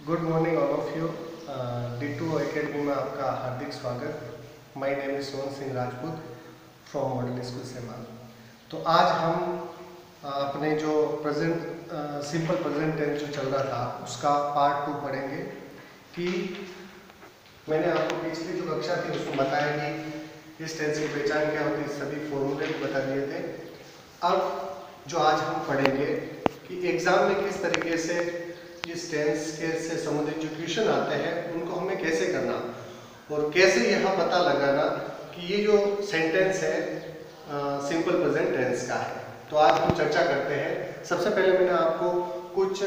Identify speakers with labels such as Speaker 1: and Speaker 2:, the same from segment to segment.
Speaker 1: Good morning all of you. D2 academy में आपका हार्दिक स्वागत। My name is Sohan Singh Rajput from model school Semal. तो आज हम अपने जो प्रेजेंट सिंपल प्रेजेंट टेंस जो चल रहा था उसका पार्ट 2 पढ़ेंगे। कि मैंने आपको पिछली जो कक्षा थी उसमें बताया कि इस टेंस की पहचान क्या होती है, सभी फॉर्मूले भी बता दिए थे। अब जो आज हम पढ़ेंगे कि एग्जाम में किस तरीके से इस टेंस के से संबंधित जो क्वेश्चन आते हैं उनको हमें कैसे करना और कैसे यह पता लगाना कि ये जो सेंटेंस है सिंपल प्रेजेंट टेंस का है। तो आज हम चर्चा करते हैं। सबसे पहले मैंने आपको कुछ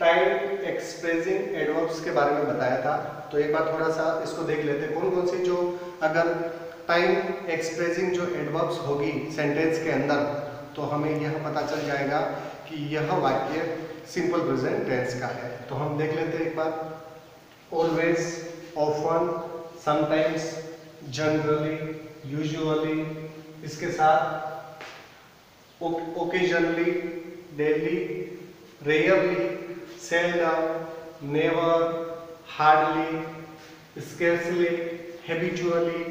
Speaker 1: टाइम एक्सप्रेसिंग एडवर्ब्स के बारे में बताया था, तो एक बार थोड़ा सा इसको देख लेते हैं। कौन कौन सी जो अगर टाइम एक्सप्रेसिंग जो एडवर्ब्स होगी सेंटेंस के अंदर तो हमें यह पता चल जाएगा कि यह वाक्य सिंपल प्रेजेंट टेंस का है। तो हम देख लेते हैं एक बार। Always, often, sometimes, generally, usually, इसके साथ occasionally, daily, rarely, seldom, never, hardly, scarcely, habitually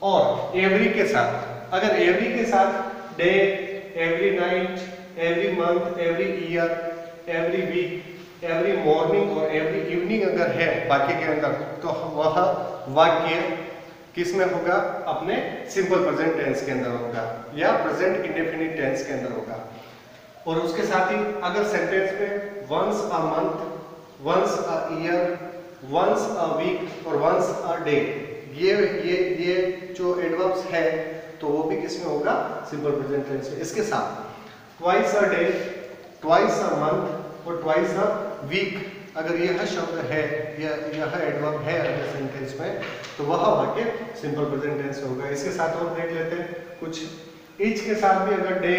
Speaker 1: और एवरी के साथ। अगर एवरी के साथ day, every night, every month, every year, every week, every morning और एवरी इवनिंग अगर है वाक्य के अंदर तो वह वाक्य किस में होगा? अपने सिंपल प्रेजेंट टेंस के अंदर होगा या प्रेजेंट इंडेफिनिट टेंस के अंदर होगा। और उसके साथ ही अगर सेंटेंस में once a month, once a year, once a week और वंस अ डे, ये जो एडवर्ब्स है तो वो भी किस में होगा? सिंपल प्रेजेंट टेंस में। इसके साथ twice a day, twice a month और ट्वाइस अ वीक अगर यह शब्द है, यह एडवर्ब है अगर सेंटेंस में तो वह वाक्य सिंपल प्रेजेंट टेंस होगा। इसके साथ और देख लेते हैं कुछ। ईच के साथ भी अगर डे,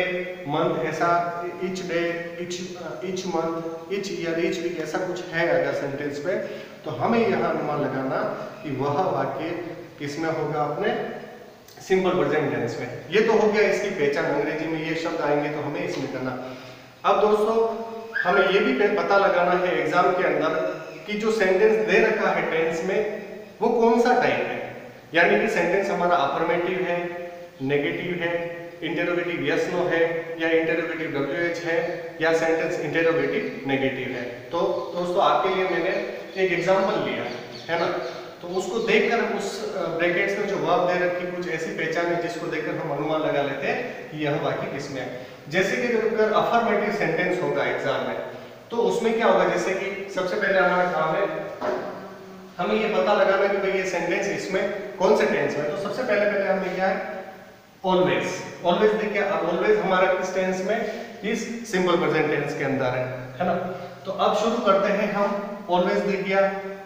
Speaker 1: मंथ ऐसा, each day, each month, each year, each week ऐसा कुछ है अगर सेंटेंस में तो हमें यह अनुमान लगाना कि वह वाक्य किसमें होगा? अपने सिंपल प्रेजेंट टेंस में। ये तो हो गया इसकी पहचान। अंग्रेजी में ये शब्द आएंगे तो हमें इसमें करना। अब दोस्तों हमें ये भी पता लगाना है एग्जाम के अंदर कि जो सेंटेंस दे रखा है टेंस में वो कौन सा टाइप है। यानी कि सेंटेंस हमारा अफर्मेटिव है, नेगेटिव है, इंटेरोगेटिव यस नो है या इंटेरोगेटिव डब्ल्यूएच है या सेंटेंस इंटेरोगेटिव नेगेटिव है। तो दोस्तों आपके लिए मैंने एक एग्जांपल लिया है ना, तो उसको देखकर उस ब्रैकेट्स में जो वर्ब दे रखी कुछ ऐसी पहचान है जिसको देखकर हम अनुमान लगा लेते हैं कि यह वाक्य किसमें है। जैसे कि अगर अफर्मेटिव सेंटेंस होगा एग्जाम में तो उसमें क्या होगा? जैसे कि सबसे पहले हमारा काम है हमें ये पता लगाना कि भाई ये सेंटेंस इसमें कौन से टेंस में। तो सबसे पहले हमें क्या है? ऑलवेज। ऑलवेज देखिए, अब ऑलवेज हमारा किस टेंस में? इस सिंपल प्रेजेंट टेंस के अंदर है ना। तो अब शुरू करते हैं हम। ऑलवेज देख लिया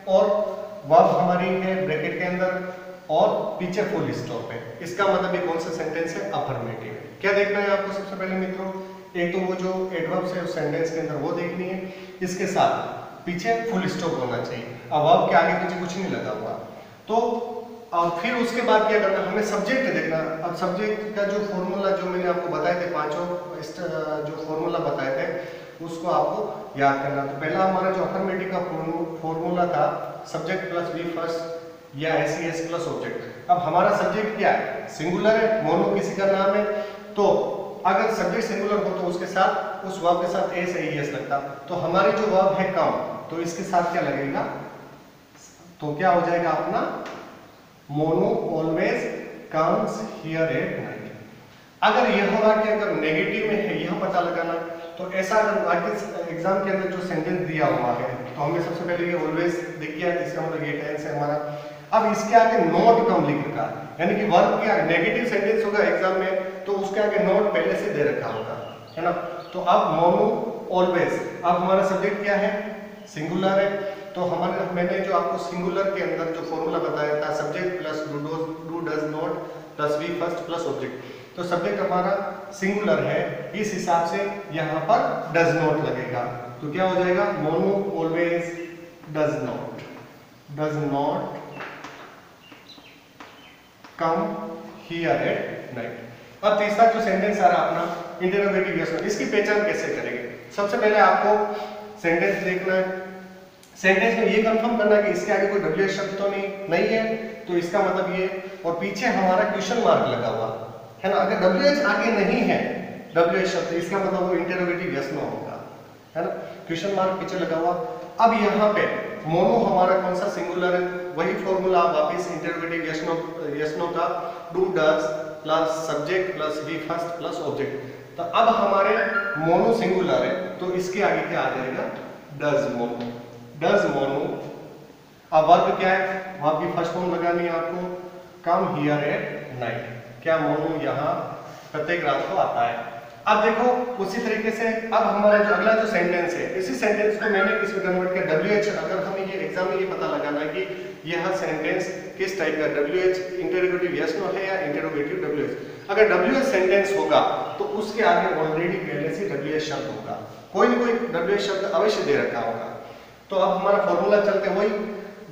Speaker 1: और वर्ब हमारी है ब्रैकेट के अंदर और पीछे फुल स्टॉप है। इसका मतलब ये कौन सा सेंटेंस है? अफर्मेटिव। क्या देखना है आपको सबसे पहले मित्रों? एक तो वो जो एडवर्ब्स है उस सेंटेंस के अंदर वो देखनी है, इसके साथ पीछे फुल स्टॉप होना चाहिए। अब वर्ब के आगे पीछे कुछ नहीं लगा हुआ। तो और फिर उसके बाद क्या करना? हमें सब्जेक्ट देखना। अब सब्जेक्ट का जो फॉर्मूला जो मैंने आपको बताए थे, पांचों जो फॉर्मूला बताए थे उसको आपको याद करना। तो पहला हमारा जो अफर्मेटिव का फॉर्मूला था सब्जेक्ट प्लस बी फर्स्ट या एस प्लस ऑब्जेक्ट। अब हमारा सब्जेक्ट क्या है? सिंगुलर है, मोनो किसी का नाम है। तो अगर सब्जेक्ट सिंगुलर हो तो उसके साथ उस वर्ब के साथ एस या ईएस लगता। तो हमारी जो वर्ब है कम, तो इसके साथ क्या लगेगा? तो क्या हो जाएगा अपना? Mono always comes here at night. अगर यह वाक्य अगर नेगेटिव में है यह पता लगाना। तो ऐसा अगर वाक्य एग्जाम के अंदर जो सेंटेंस दिया हुआ है तो हमें सबसे पहले ये ऑलवेज दिख गया, इसका मतलब ये टेंस है हमारा। अब इसके आगे नॉट कम लिख रखा, यानी कि वर्ब के आगे नेगेटिव सेंटेंस होगा एग्जाम में तो उसके आगे नॉट पहले से दे रखा होगा, है ना। तो अब मोनो ऑलवेज, अब हमारा सब्जेक्ट क्या है? सिंगुलर है। तो हमारे मैंने जो आपको सिंगुलर के अंदर जो फॉर्मूला बताया था subject plus do does not plus V first plus object. तो सब्जेक्ट हमारा सिंगुलर है, इस हिसाब से यहाँ पर डज नॉट लगेगा। तो क्या हो जाएगा? Mono always does not come here at night. अब तीसरा जो सेंटेंस आ रहा अपना इंटरोगेटिव यस नो, इसकी पहचान कैसे करेंगे? सबसे पहले आपको सेंटेंस देखना है। सेंटेंस में ये कंफर्म करना है कि इसके आगे कोई डब्ल्यू शब्द तो नहीं है, तो इसका मतलब ये, और पीछे हमारा क्वेश्चन मार्क लगा हुआ है ना। अगर डब्ल्यू आगे नहीं है डब्ल्यू शब्द, इसका मतलब वो इंटरोगेटिव यस नो होगा, है ना। क्वेश्चन मार्क पीछे लगा हुआ। अब यहाँ पे मोनो हमारा कौन सा सिंगुलर है, वही फॉर्मूला वापस इंटरोगेटिव यस नो का, do does plus subject plus V first plus object. तो अब हमारे मोनो सिंगुलर है, तो इसके आगे क्या आ जाएगा, डज मोनो, डज मोनो। अब वर्ब क्या है, वर्ब की फर्स्ट फॉर्म लगानी है आपको, कम हियर एट नाइट, क्या मोनो यहाँ प्रत्येक रात को आता है। अब देखो उसी तरीके से अब हमारा जो अगला जो सेंटेंस है, इसी सेंटेंस को मैंने इसमें कन्वर्ट किया WH। अगर हमें ये एग्जाम में ये पता लगाना है कि यह सेंटेंस किस टाइप का, WH इंटरोगेटिव यस नो है या इंटरोगेटिव WH। अगर WH सेंटेंस होगा तो उसके आगे ऑलरेडी पहले से WH शब्द होगा, कोई ना कोई WH शब्द अवश्य दे रखा होगा। तो अब हमारा फॉर्मूला चलते वही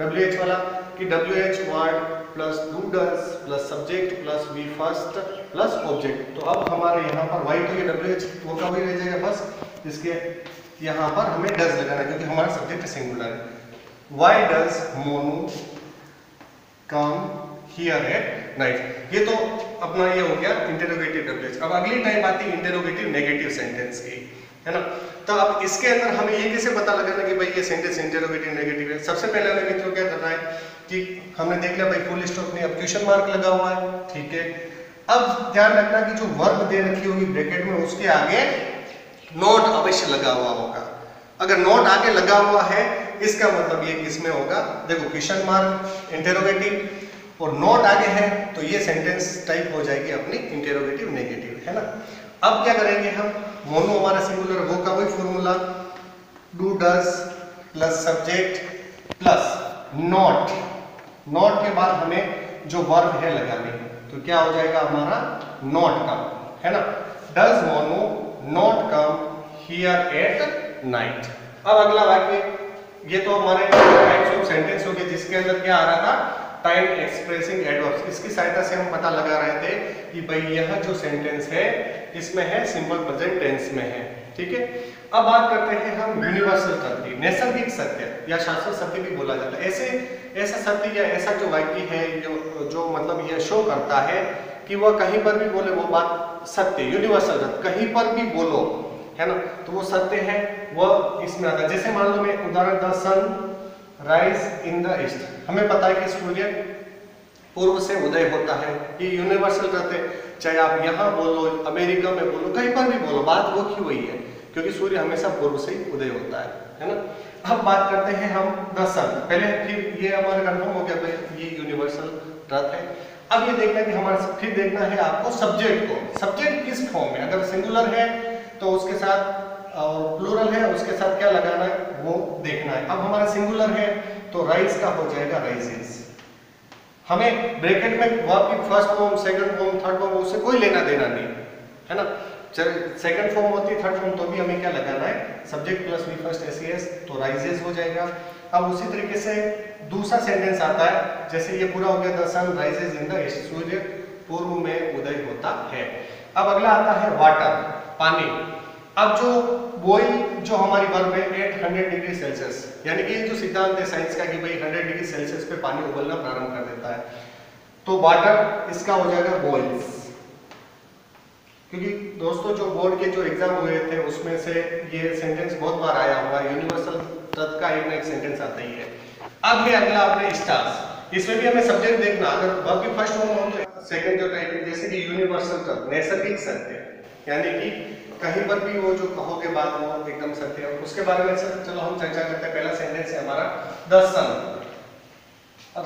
Speaker 1: WH वाला कि WH word plus do does plus subject plus V first plus object. तो अब हमारे यहाँ पर वाई तो ये WH वो का वही रह जाएगा, बस इसके यहाँ पर हमें डज लगाना है क्योंकि हमारा सब्जेक्ट सिंगुलर है। Why does Monu come here at night. ये तो अपना ये हो गया इंटरोगेटिव WH। अब अगली टाइप आती है इंटरोगेटिव नेगेटिव सेंटेंस की, है ना। तो अब इसके अंदर हमें ये कैसे पता लगाना कि भाई ये सेंटेंस इंटरोगेटिव नेगेटिव है। सबसे पहले हमें मित्रों क्या करना है कि हमने देख लिया भाई फुल स्टॉप नहीं, अब क्वेश्चन मार्क लगा हुआ है, ठीक है। अब ध्यान रखना कि जो वर्ब दे रखी होगी ब्रैकेट में उसके आगे नोट अवश्य लगा हुआ होगा। अगर नोट आगे लगा हुआ है इसका मतलब ये किसमें होगा, देखो क्वेश्चन मार्क इंटरोगेटिव और नोट आगे है तो ये सेंटेंस टाइप हो जाएगी अपनी इंटरोगेटिव नेगेटिव, है ना। अब क्या करेंगे हम, मोनो हमारा सिंगुलर, वो का वही formula do does plus subject plus not, not के बाद हमें जो वर्ब है लगानी, तो क्या हो जाएगा हमारा नॉट कम, है ना। Does mono not come here at night. अब अगला वाक्य, ये तो हमारे टाइप्स ऑफ सेंटेंस हो गए जिसके अंदर क्या आ रहा था, टाइम एक्सप्रेसिंग एडवर्ब्स। इसकी सहायता से हम पता लगा रहे थे कि भाई यह जो सेंटेंस है इसमें है सिंपल प्रेजेंट टेंस में है, ठीक है। अब बात करते हैं हम यूनिवर्सल सत्य, नैसर्गिक सत्य या शाश्वत सत्य भी बोला जाता है। ऐसा सत्य या ऐसा जो वाक्य है जो मतलब यह शो करता है कि वह कहीं पर भी बोले वो बात सत्य, यूनिवर्सल सत्य, कहीं पर भी बोलो, है ना, तो वो सत्य है, वह इसमें आता है। जैसे मान लो मैं उदाहरण, the sun rise in the east. हमें पता है कि सूर्य पूर्व से उदय होता है, ये यूनिवर्सल सत्य, चाहे आप यहाँ बोलो, अमेरिका में बोलो, कहीं पर भी बोलो, बात वो की वही है क्योंकि सूर्य हमेशा पूर्व से ही उदय होता है ना। अब बात करते हैं हम द सन, पहले फिर ये हमारा कंफर्म हो गया भाई ये यूनिवर्सल ट्रुथ है। अब ये देखना है कि हमारा फिर देखना है आपको सब्जेक्ट को, सब्जेक्ट किस फॉर्म में, अगर सिंगुलर है तो उसके साथ और प्लूरल है उसके साथ क्या लगाना है वो देखना है। अब हमारा सिंगुलर है तो राइज का हो जाएगा राइजेस। हमें ब्रैकेट में वर्ब की first form, second form, third form उससे कोई लेना देना नहीं, है ना। सेकंड फॉर्म होती है, थर्ड फॉर्म, तो भी हमें क्या लगाना है, subject plus V first s, तो राइजेस हो जाएगा। अब उसी तरीके से दूसरा सेंटेंस आता है, जैसे ये पूरा हो गया, the sun rises in the east, सूर्य पूर्व में उदय होता है। अब अगला आता है वाटर, पानी। अब जो बॉयल जो हमारी वर्ब है 800 डिग्री सेल्सियस, यानी कि ये जो सिद्धांत है साइंस का कि भाई 100 डिग्री सेल्सियस पे पानी उबलना प्रारंभ कर देता है, तो वाटर इसका हो जाएगा बॉइल्स। क्योंकि दोस्तों जो बोर्ड के जो एग्जाम हुए थे उसमें से ये सेंटेंस बहुत बार आया होगा, यूनिवर्सल ट्रुथ का एक ना एक सेंटेंस आता ही है। अब है अगला अपने स्टार्स, इसमें भी हमें सब्जेक्ट देखना, अगर वर्ब की फर्स्ट फॉर्म हो तो सेकंड जो टाइप है, जैसे कि यूनिवर्सल ट्रुथ, नैसर्गिक सत्य, यानी कि कहीं पर भी वो जो कहोगे बात वो एकदम सत्य है। उसके बारे में चलो हम चर्चा करते हैं। पहला सेंटेंस है हमारा, the sun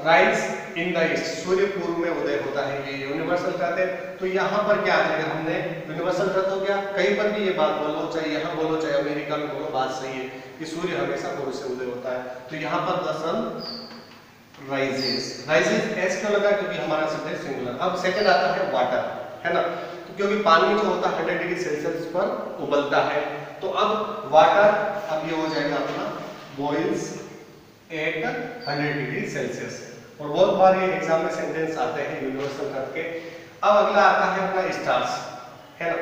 Speaker 1: rise in the east, सूर्य पूर्व में उदय होता है, ये यूनिवर्सल ट्रुथ है। तो यहाँ पर क्या आ जाएगा, हमने यूनिवर्सल ट्रुथ हो गया, कहीं पर भी ये बात बोलो, चाहे यहाँ बोलो चाहे अमेरिका में बोलो, बात सही है कि सूर्य हमेशा पूर्व से उदय होता है। तो यहाँ पर the sun rises, rises s क्यों लगा, क्योंकि हमारा सब्जेक्ट सिंगुलर। अब सेकंड आता है वाटर, है ना, क्योंकि पानी जो होता है 100 डिग्री सेल्सियस पर उबलता है। तो अब वाटर, अब ये हो जाएगा अपना बॉइल्स एट 100 डिग्री सेल्सियस। और बहुत बार ये एग्जाम में सेंटेंस आते हैं यूनिवर्सल ट्रुथ के। अब अगला आता है अपना स्टार्स, है ना,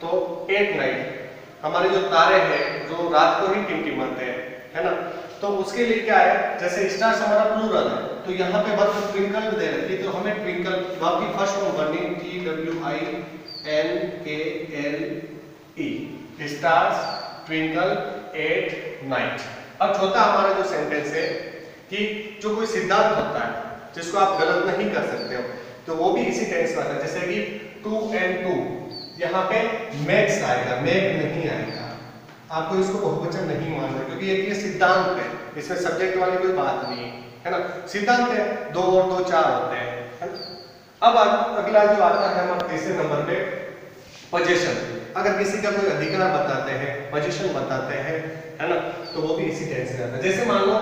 Speaker 1: तो एट नाइट, हमारे जो तारे हैं जो रात को ही टिमटिमाते हैं, है ना। तो उसके लिए क्या है, जैसे स्टार्स हमारा प्लूरल है तो यहाँ पे वर्ब ट्विंकल दे रखी है, तो हमें ट्विंकल वर्ब की फर्स्ट फॉर्म करनी TWINKLE, stars twinkle at night. अब चौथा हमारा जो सेंटेंस है कि जो कोई सिद्धांत होता है जिसको आप गलत नहीं कर सकते हो, तो वो भी इसी टेंस में आता है। जैसे कि 2 and 2, यहाँ पे मैक्स आएगा, मैग नहीं आएगा। आपको इसको बहुवचन नहीं मानना, क्योंकि ये सिद्धांत है, इसमें सब्जेक्ट वाली कोई बात नहीं है ना। सिद्धांत है, 2 और 2 4 होते हैं, है ना। अब अगला जो आता है हमारे तीसरे नंबर पे पोजीशन। अगर किसी का कोई अधिकार बताते हैं, पोजीशन बताते हैं, है ना, तो वो भी इसी टेंस में आता है। जैसे मान लो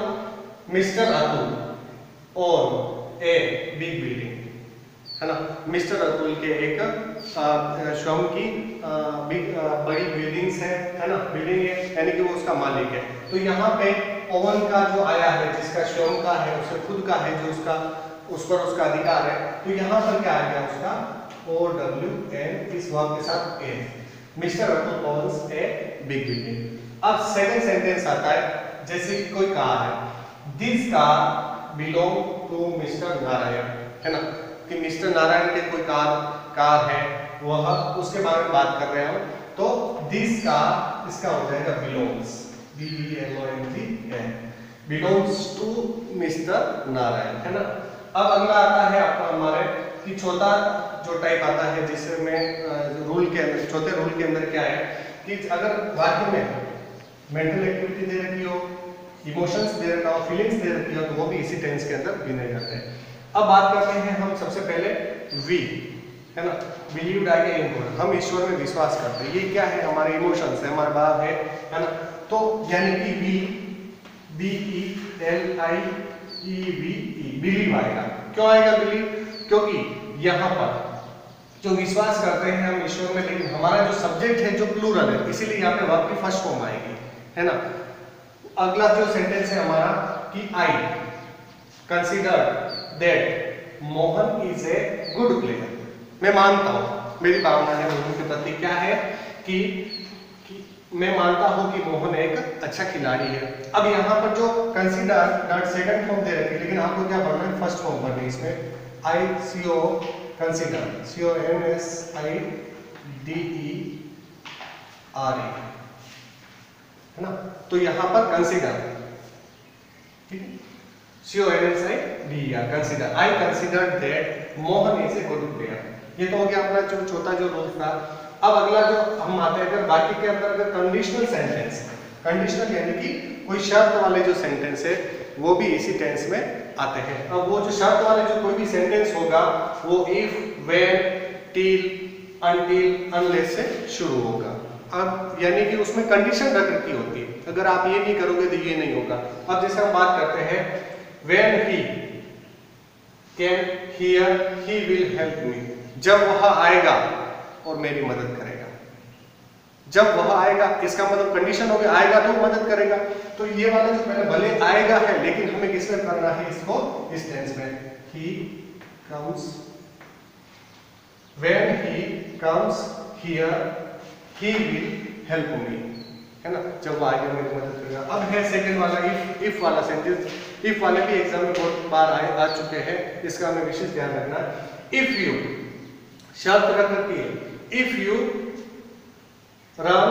Speaker 1: मिस्टर अतुल और ए बिग बिल्डिंग, है ना। मिस्टर अतुल के एक स्वयं की बड़ी बिल्डिंग्स है ना, बिल्डिंग है, यानी कि वो उसका मालिक है। तो यहाँ पे ओवन का जो आया है, जिसका स्वयं का है, उससे खुद का है, जो उसका उस पर उसका अधिकार है, तो यहाँ पर क्या आ गया उसका OWN इस वर्ब के साथ a, Mr Atul owns a big building. अब सेकंड सेंटेंस आता है, जैसे कि कोई कार है, this car belong to mister Narayan, है ना, कि मिस्टर नारायण के कोई कार है, वह उसके बारे में बात कर रहे हो, तो दिस कार इसका हो जाएगा belongs, belongs to mister Narayan, है ना। अब अगला आता है आपका हमारे कि चौथा जो टाइप आता है, जिसमें रूल के अंदर, चौथे रूल के अंदर क्या है कि अगर वाक्य में मेंटल एक्टिविटी दे रखी हो, इमोशंस दे रखा हो, फीलिंग्स दे रखी हो, तो वो भी इसी टेंस के अंदर गिने जाते हैं। अब बात करते हैं हम सबसे पहले वी, है ना, बिलीव्ड आगे इन गॉड, हम ईश्वर में विश्वास करते हैं। ये क्या है, हमारे इमोशंस है, हमारा भाव है ना। तो यानी कि वी BELIEVE बिलीव आएगा। क्यों आएगा बिलीव? क्योंकि यहाँ पर जो विश्वास करते हैं हम ईश्वर में, लेकिन हमारा जो सब्जेक्ट है जो प्लूरल है, इसीलिए यहाँ पे वर्ब की फर्स्ट फॉर्म आएगी, है ना। अगला जो सेंटेंस है हमारा कि I consider that Mohan is a good player, मैं मानता हूँ, मेरी भावना है मोहन के प्रति क्या है कि मैं मानता हूँ कि मोहन एक अच्छा खिलाड़ी है। अब यहाँ पर जो कंसीडर डॉट सेकंड फॉर्म दे रखी है, लेकिन आपको क्या पढ़ना है, फर्स्ट फॉर्म पढ़नी है। इसमें ICO कंसीडर CONSIDERE, है ना। तो यहाँ पर कंसीडर, ठीक है, CONSIDER consider, I consider that Mohan is a good player. ये तो हो गया अपना जो चौथा जो रूल था। अब अगला जो हम आते हैं, अगर वाक्य के अंदर अगर कंडीशनल सेंटेंस, कंडीशनल यानी कि कोई शर्त वाले जो सेंटेंस है, वो भी इसी टेंस में आते हैं। अब वो जो शर्त वाले जो कोई भी सेंटेंस होगा, वो if, when, till, until, unless से शुरू होगा। अब यानी कि उसमें कंडीशन रख रखी होती है, अगर आप ये नहीं करोगे तो ये नहीं होगा। अब जैसे हम बात करते हैं when he can here he will help me, जब वह आएगा और मेरी मदद करेगा। जब वह आएगा, इसका मतलब कंडीशन हो गया, आएगा तो मदद करेगा। तो ये वाला जो पहले भले आएगा है, लेकिन हमें किसमें करना है इसको, इस टेंस में। He comes, when he comes here he will help me, है ना, जब वो आएगा मेरी मदद करेगा। अब है सेकंड वाला इफ वाला सेंटेंस। इफ वाले भी एग्जाम में बहुत बार आ चुके हैं, इसका हमें विशेष ध्यान रखना है। इफ यू शर्त रख रखी है, इफ यू रन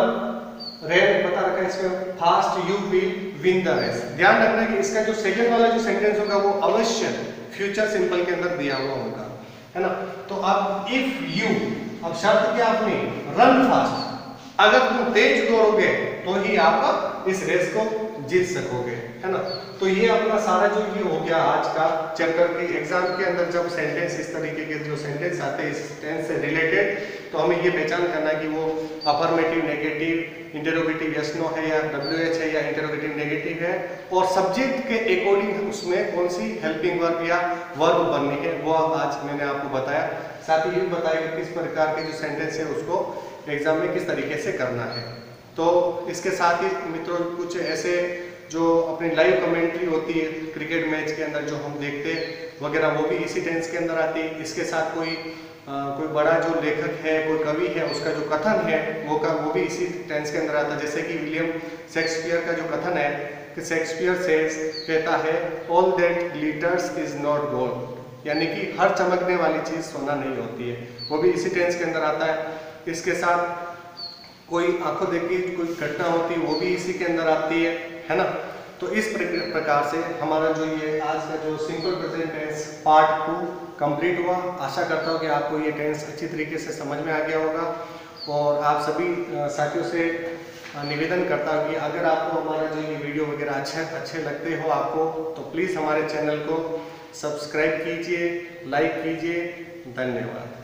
Speaker 1: पता रखा है इसमें, fast you will win the race. ध्यान रखना कि इसका जो सेकंड वाला जो सेंटेंस होगा वो अवश्य फ्यूचर सिंपल के अंदर दिया हुआ होगा, है ना। तो अब इफ यू, अब शर्त क्या अपनी, रन फास्ट, अगर तुम तेज दौड़ोगे तो ही आप इस रेस को जीत सकोगे, है ना। तो ये अपना सारा जो ये हो गया आज का चैप्टर की। एग्जाम के अंदर जब सेंटेंस इस तरीके के जो सेंटेंस आते हैं इस टेंस से रिलेटेड, तो हमें ये पहचान करना है कि वो affirmative, negative, interrogative yes no है या WH है या इंटरोगेटिव नेगेटिव है, और सब्जेक्ट के अकॉर्डिंग उसमें कौन सी हेल्पिंग वर्ब या वर्ब बननी है, वो आज मैंने आपको बताया। साथ ही ये बताया कि किस प्रकार के जो सेंटेंस है उसको एग्जाम में किस तरीके से करना है। तो इसके साथ ही मित्रों कुछ ऐसे जो अपनी लाइव कमेंट्री होती है क्रिकेट मैच के अंदर जो हम देखते वगैरह, वो भी इसी टेंस के अंदर आती है। इसके साथ कोई कोई बड़ा जो लेखक है, कोई कवि है, उसका जो कथन है वो भी इसी टेंस के अंदर आता है। जैसे कि विलियम शेक्सपियर का जो कथन है कि शेक्सपियर कहता है all that glitters is not gold, यानी कि हर चमकने वाली चीज़ सोना नहीं होती है, वो भी इसी टेंस के अंदर आता है। इसके साथ कोई आंखों देखी कोई घटना होती है वो भी इसी के अंदर आती है ना। तो इस प्रकार से हमारा जो ये आज का जो simple present tense part 2 complete हुआ। आशा करता हूँ कि आपको ये टेंस अच्छी तरीके से समझ में आ गया होगा। और आप सभी साथियों से निवेदन करता हूँ कि अगर आपको हमारा जो ये वीडियो वगैरह अच्छे लगते हो आपको, तो प्लीज़ हमारे चैनल को सब्सक्राइब कीजिए, लाइक कीजिए। धन्यवाद।